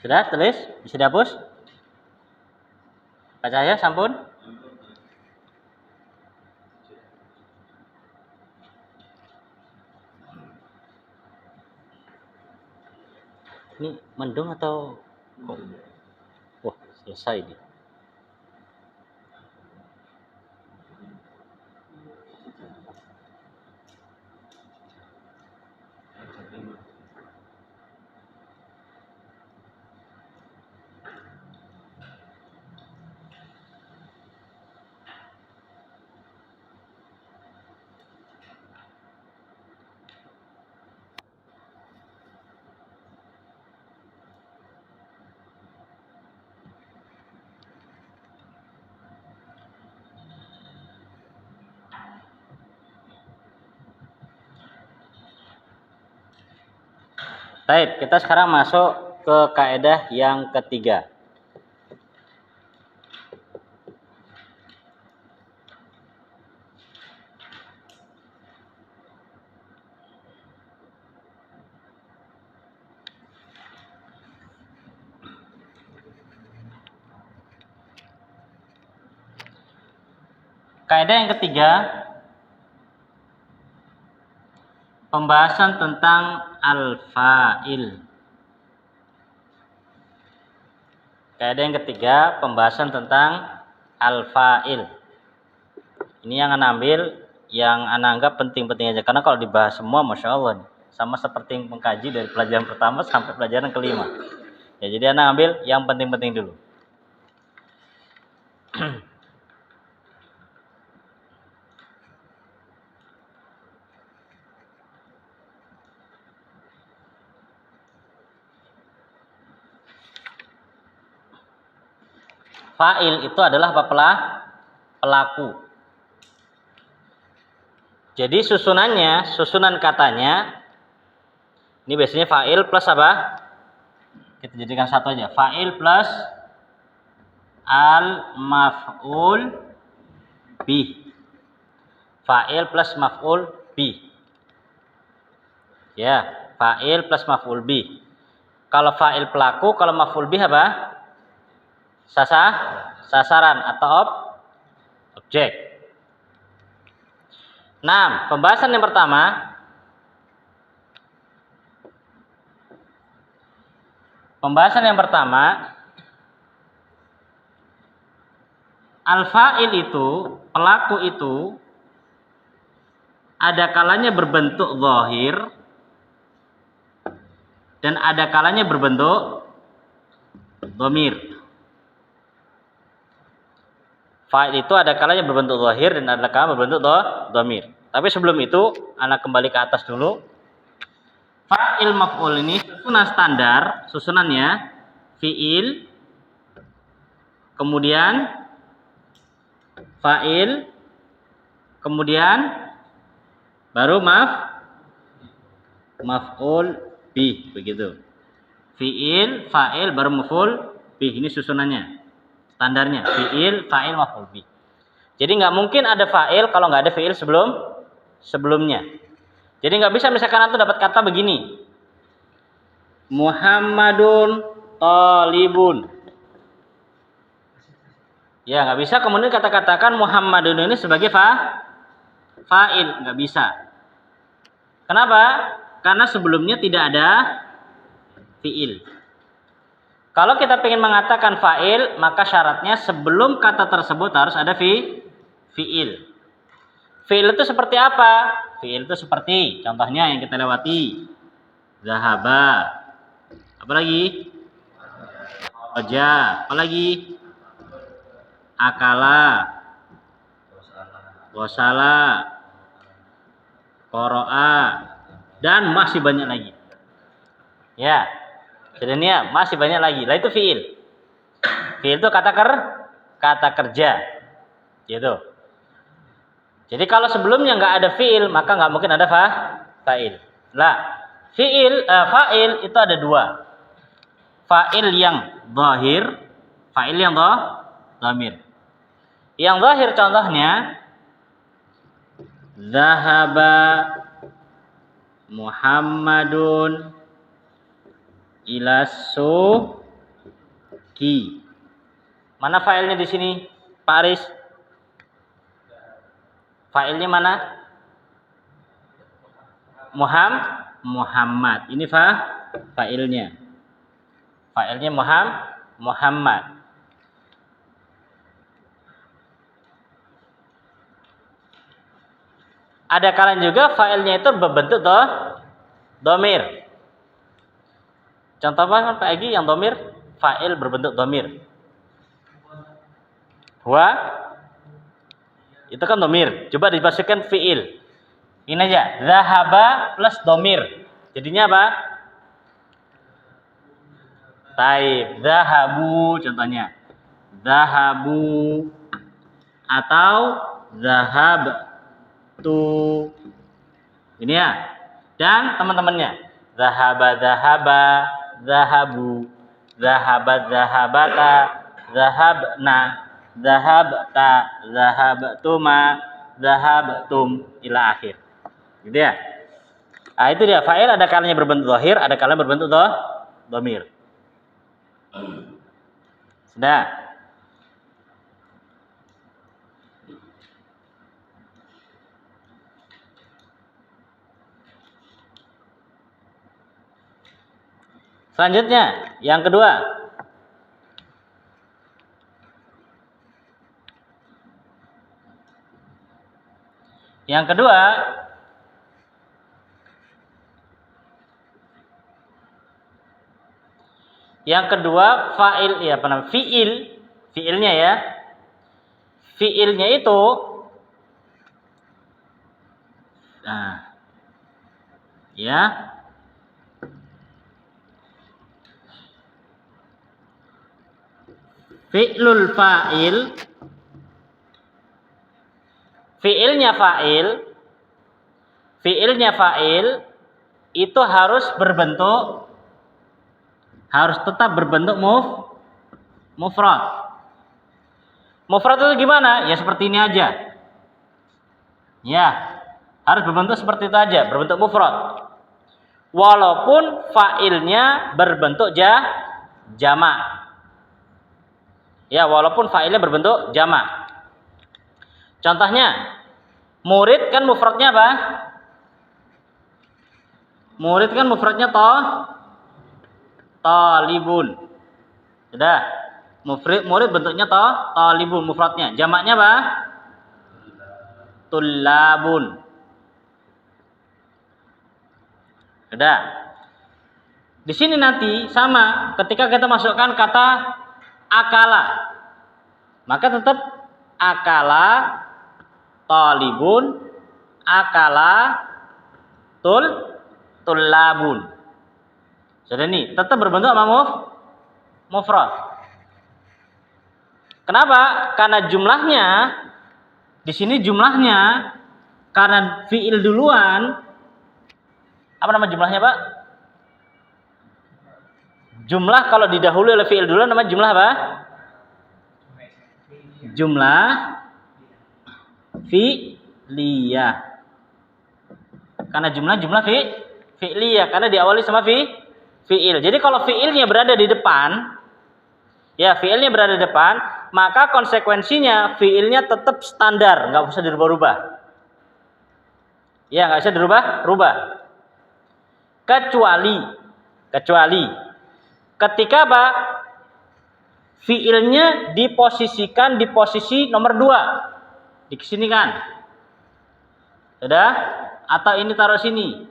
S1: Sudah tulis? Bisa dihapus? Pak Cahaya, sampun? Ini mendung atau wah, selesai nih. Baik, kita sekarang masuk ke kaidah yang ketiga. Kaidah yang ketiga, pembahasan tentang al-fa'il. Kaidah yang ketiga, pembahasan tentang al-fa'il. Ini yang Ana ambil, yang Ana anggap penting-penting aja. Karena kalau dibahas semua, Masya Allah, sama seperti yang mengkaji dari pelajaran pertama sampai pelajaran kelima. Ya, jadi Ana ambil yang penting-penting dulu. Fa'il itu adalah apa? Pelaku. Jadi susunan katanya, ini biasanya fa'il plus apa? Kita jadikan satu aja. Fa'il plus al-maf'ul bih. Fa'il plus maf'ul bih. Ya, fa'il plus maf'ul bih. Kalau fa'il pelaku, kalau maf'ul bih apa? Sasaran atau objek. Nah, pembahasan yang pertama, al-fa'il itu, pelaku itu ada kalanya berbentuk zahir dan ada kalanya berbentuk dhamir. Fa'il itu ada kalanya berbentuk zahir dan ada kalanya berbentuk dhamir. Tapi sebelum itu, Ana kembali ke atas dulu. Fa'il maf'ul ini susunan standar, susunannya fi'il, kemudian fa'il, kemudian baru maf'ul bih, begitu. Fi'il, fa'il, baru maf'ul bih. Ini susunannya, standarnya. Fi'il, fa'il, maf'ul bih. Jadi nggak mungkin ada fa'il kalau nggak ada fi'il sebelumnya. Jadi nggak bisa misalkan antum dapat kata begini, Muhammadun talibun. Ya nggak bisa kemudian kata-katakan Muhammadun ini sebagai fa'il, nggak bisa. Kenapa? Karena sebelumnya tidak ada fi'il. Kalau kita ingin mengatakan fa'il, maka syaratnya sebelum kata tersebut harus ada fi'il. Fi'il itu seperti apa? Fi'il itu seperti, contohnya yang kita lewati, zahaba, apa lagi? Kharaja, apa lagi? Akala, wasala, qara'a, dan masih banyak lagi. Ya, sebenarnya masih banyak lagi. Lah itu fi'il. Fi'il itu kata kerja, gitu. Jadi kalau sebelumnya nggak ada fi'il, maka nggak mungkin ada fa'il. Lah, fa'il itu ada dua. Fa'il yang zahir, fa'il yang dhamir. Yang zahir contohnya, zahaba Muhammadun ila suqi. Mana fa'ilnya di sini, Pak Aris? Fa'ilnya mana? Muhammad. Ini fa'ilnya. Fa'ilnya Muhammad. Ada kalanya juga fa'ilnya itu berbentuk dhamir. Contoh apa Pak Egi yang dhamir? Fa'il berbentuk dhamir. Itu kan dhamir. Coba dimasukkan fi'il. Ini aja, zahaba plus dhamir. Jadinya apa? Taib, zahabu contohnya. Zahabu atau zahab tu. Ini ya. Dan teman-temannya. zahaba zahaba, zahabu, zahabat zahabata, zahabna, zahabta, zahabtuma, zahabtum ila akhir. Gitu ya. Nah, itu dia. Fa'il ada kalanya berbentuk zahir, ada kalanya berbentuk dhamir. Sudah. Selanjutnya, yang kedua. Yang kedua, fa'il ya, apa namanya? Fi'ilnya ya. Fi'ilnya itu ya. Fi'lul fa'il, fi'ilnya fa'il itu harus tetap berbentuk mufrad. Mufrad itu gimana? Ya seperti ini aja. Ya, harus berbentuk seperti itu aja, berbentuk mufrad. Walaupun fa'ilnya berbentuk jamak. Ya, walaupun fa'ilnya berbentuk jamak. Contohnya, murid kan mufradnya apa? Murid kan mufradnya talibun. Sudah. Murid bentuknya talibun mufradnya. Jamaknya apa? Tullabun. Sudah. Di sini nanti sama ketika kita masukkan kata akala. Maka tetap akala talibun, akala tullabun. Sudah nih, tetap berbentuk apa mufrad. Kenapa? Karena jumlahnya di sini karena fiil duluan. Apa nama jumlahnya, Pak? Jumlah kalau didahului oleh fiil duluan namanya jumlah apa? Jumlah fi'liyah. Karena jumlah fi'liyah karena diawali sama fi'il. Jadi kalau fi'ilnya berada di depan, maka konsekuensinya fi'ilnya tetap standar, nggak usah dirubah-rubah. Ya, nggak usah dirubah-rubah. Kecuali ketika apa? Fi'ilnya diposisikan di posisi nomor 2. Di sini kan. Sudah? Atau ini taruh sini.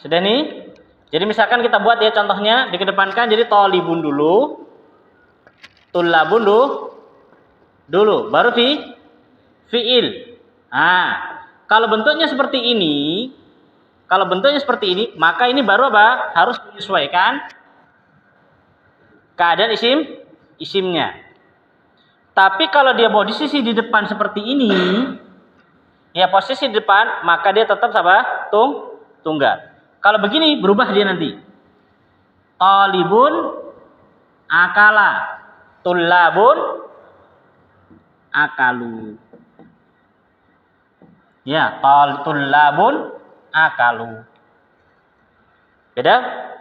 S1: Sudah nih? Jadi misalkan kita buat ya contohnya, dikedepankan jadi talibun dulu, tullabun dulu, baru fi'il. Nah, kalau bentuknya seperti ini, maka ini baru apa? Harus menyesuaikan keadaan isimnya. Tapi kalau dia posisi di depan seperti ini, ya posisi di depan, maka dia tetap apa? Tunggal. Kalau begini berubah dia nanti. Talibun akala, tullabun akalu. Ya, tullabun akalu. Beda?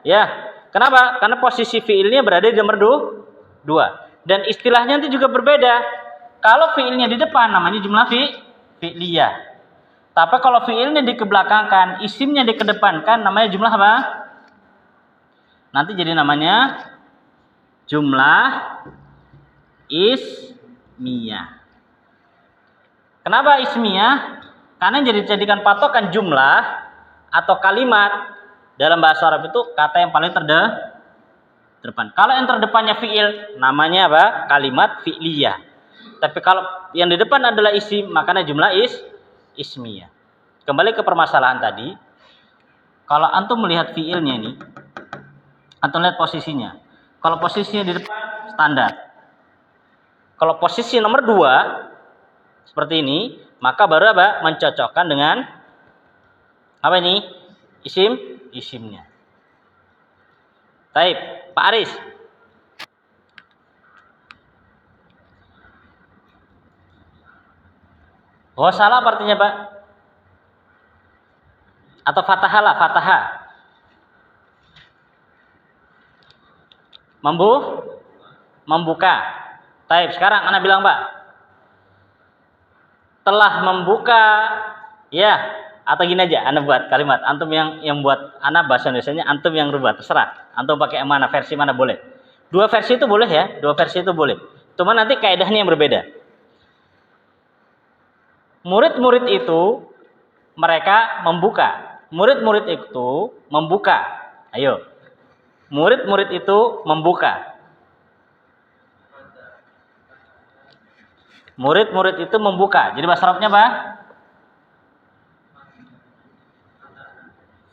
S1: Ya. Kenapa? Karena posisi fiilnya berada di nomor 2. Dan istilahnya nanti juga berbeda. Kalau fiilnya di depan namanya jumlah fi'liyah. Tapi kalau fiilnya dikebelakangkan, isimnya dikedepankan namanya jumlah apa? Nanti jadi namanya jumlah ismiyah. Kenapa ismiyah? Karena dijadikan patokan jumlah atau kalimat dalam bahasa Arab itu kata yang paling terdepan. Kalau yang terdepannya fiil, namanya apa? Kalimat fi'liyah. Tapi kalau yang di depan adalah isim, makanya jumlah ismiyah. Kembali ke permasalahan tadi. Kalau antum melihat fiilnya ini, antum lihat posisinya. Kalau posisinya di depan standar. Kalau posisi nomor 2 seperti ini, maka baru apa? Mencocokkan dengan apa ini? isimnya. Baik, Pak Aris. Ghasalah apa artinya, Pak? Atau fatahalah, fataha. Membuka. Baik, sekarang Anda bilang, Pak. Telah membuka, ya, atau gini aja, Anda buat kalimat. Antum yang buat, Anda bahasa Indonesianya, antum yang rubah, terserah. Antum pakai yang mana, versi mana boleh. Dua versi itu boleh ya, dua versi itu boleh. Cuma nanti kaidahnya yang berbeda. Murid-murid itu mereka membuka. Murid-murid itu membuka. Ayo. Murid-murid itu membuka. Murid-murid itu membuka. Jadi bahasa Arabnya apa?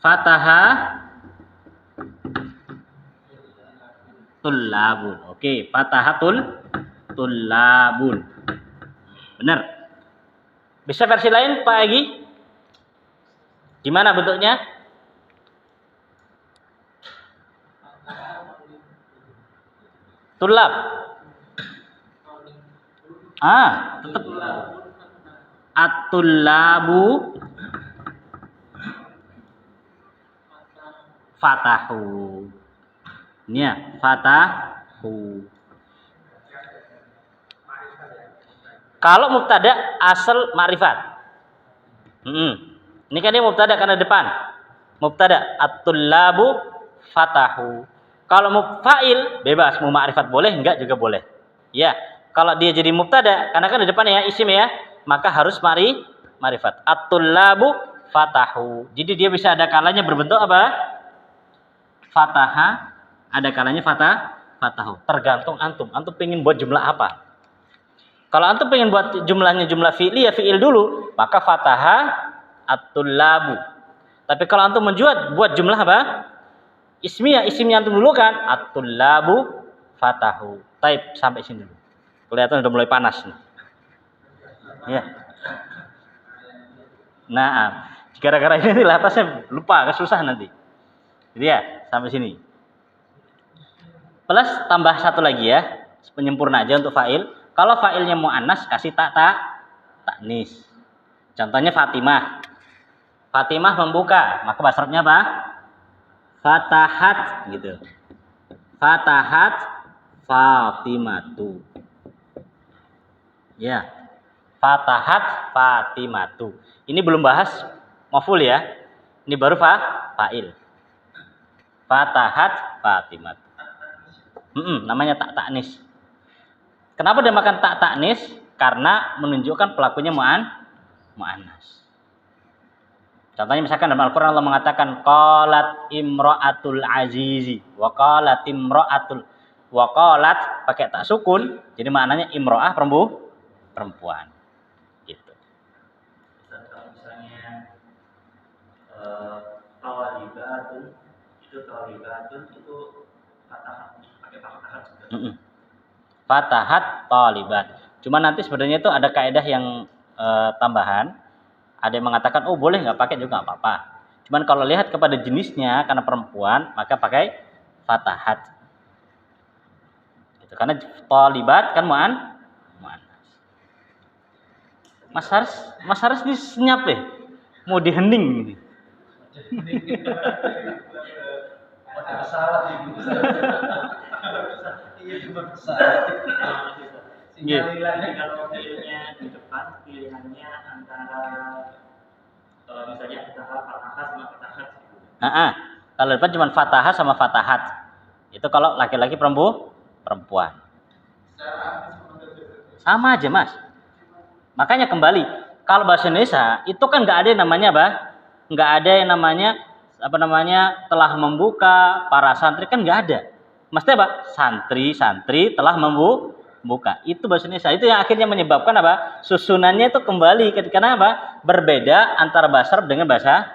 S1: Fataha tullabun. Oke, fatahatul tullabun. Benar. Bisa versi lain, Pak Egi? Gimana bentuknya? Tulab. Tetap at-tullabu fatahu. Ini ya, fatahu. Kalau mubtada asal ma'rifat. Ini kan dia mubtada karena depan. Mubtada at-tullabu fatahu. Kalau fa'il bebas, mau ma'rifat boleh, enggak juga boleh. Ya, kalau dia jadi mubtada karena kan di depannya ya isim ya, maka harus ma'rifat. At-tullabu fatahu. Jadi dia bisa ada kalanya berbentuk apa? Fataha, ada kalanya fatahu. Tergantung antum. Antum pengen buat jumlah apa? Kalau antum pengen buat jumlahnya jumlah fi'li ya fi'il dulu, maka fataha at-tullabu. Tapi kalau antum buat jumlah apa? Isimnya antum dulu kan? At-tullabu fatahu. Taib sampai sini dulu. Kelihatan udah mulai panas nih. Ya. Nah, gara-gara ini atasnya lupa, susah nanti. Jadi ya, sampai sini. Plus tambah satu lagi ya, penyempurna aja untuk fa'il. Kalau fa'ilnya mu'annas kasih ta'nis. Contohnya Fatimah. Fatimah membuka, maka bahasa Arabnya apa? Fatahat gitu. Fatahat Fatimatu. Ya. Fatahat Fatimatu. Ini belum bahas maf'ul ya. Ini baru fa'il. Fatahat Fatimatu. Namanya ta'nis. Kenapa dia makan ta'nis? Karena menunjukkan pelakunya mu'annas. Contohnya misalkan dalam Al-Quran Allah mengatakan qalat imra'atul azizi wa qalat pakai tak sukun, jadi maknanya imra'ah perempuan. Gitu.
S2: Kalau misalnya tawalibatun itu fatahat, pakai fatahat juga.
S1: Fatahat talibat. Cuma nanti sebenarnya itu ada kaidah yang tambahan. Ada yang mengatakan, oh boleh nggak pakai juga nggak apa-apa. Cuman kalau lihat kepada jenisnya karena perempuan, maka pakai fatahat. Gitu. Karena talibat kan mu'annas. Mas Haris disenyap deh. Mau dihening ini.
S2: Sinyalilannya kalau pilihnya di depan, pilihannya antara misalnya fatahat sama fatahat.
S1: Kalau depan cuma fatahah sama fatahat. Itu kalau laki-laki perempuan. Sama aja mas. Makanya kembali, kalau bahasa Indonesia itu kan nggak ada yang namanya apa? Nggak ada yang namanya telah membuka, para santri kan nggak ada. Maksudnya apa? Santri telah membuka. Itu bahasa Indonesia. Itu yang akhirnya menyebabkan apa? Susunannya itu kembali karena apa? Berbeda antara bahasa Arab dengan bahasa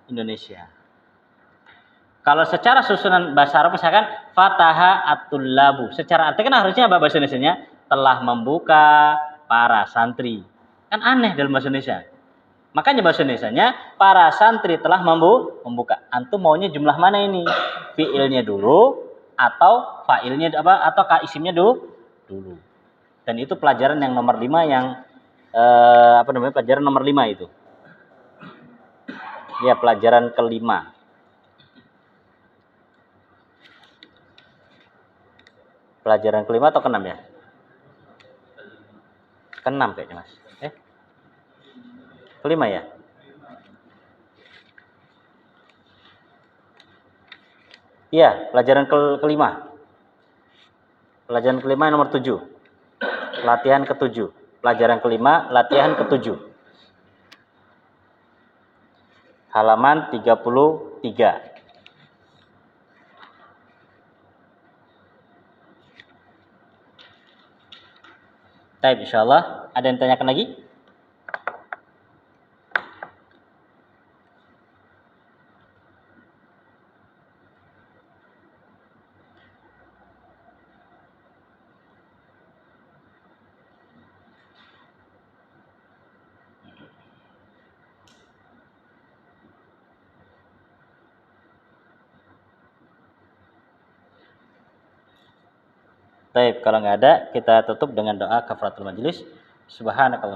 S1: Indonesia. Kalau secara susunan bahasa Arab misalkan fataha at-tullabu. Secara arti kan harusnya apa bahasa Indonesianya? Telah membuka para santri. Kan aneh dalam bahasa Indonesia. Makanya bahasa Indonesianya para santri telah membuka. Antum maunya jumlah mana ini? Fiilnya dulu atau fa'ilnya atau isimnya dulu. Dan itu pelajaran yang nomor 5 yang pelajaran nomor 5 itu. Ya, pelajaran kelima. Pelajaran kelima atau keenam ya? Keenam kayaknya, Mas. Kelima ya? Iya, pelajaran kelima. Pelajaran kelima nomor 7. Latihan ke-7. Pelajaran kelima, latihan ke-7. Halaman 33. Baik, insyaallah. Ada yang tanyakan lagi? Baik, kalau nggak ada, kita tutup dengan doa kafaratul majelis. Subhanakallah.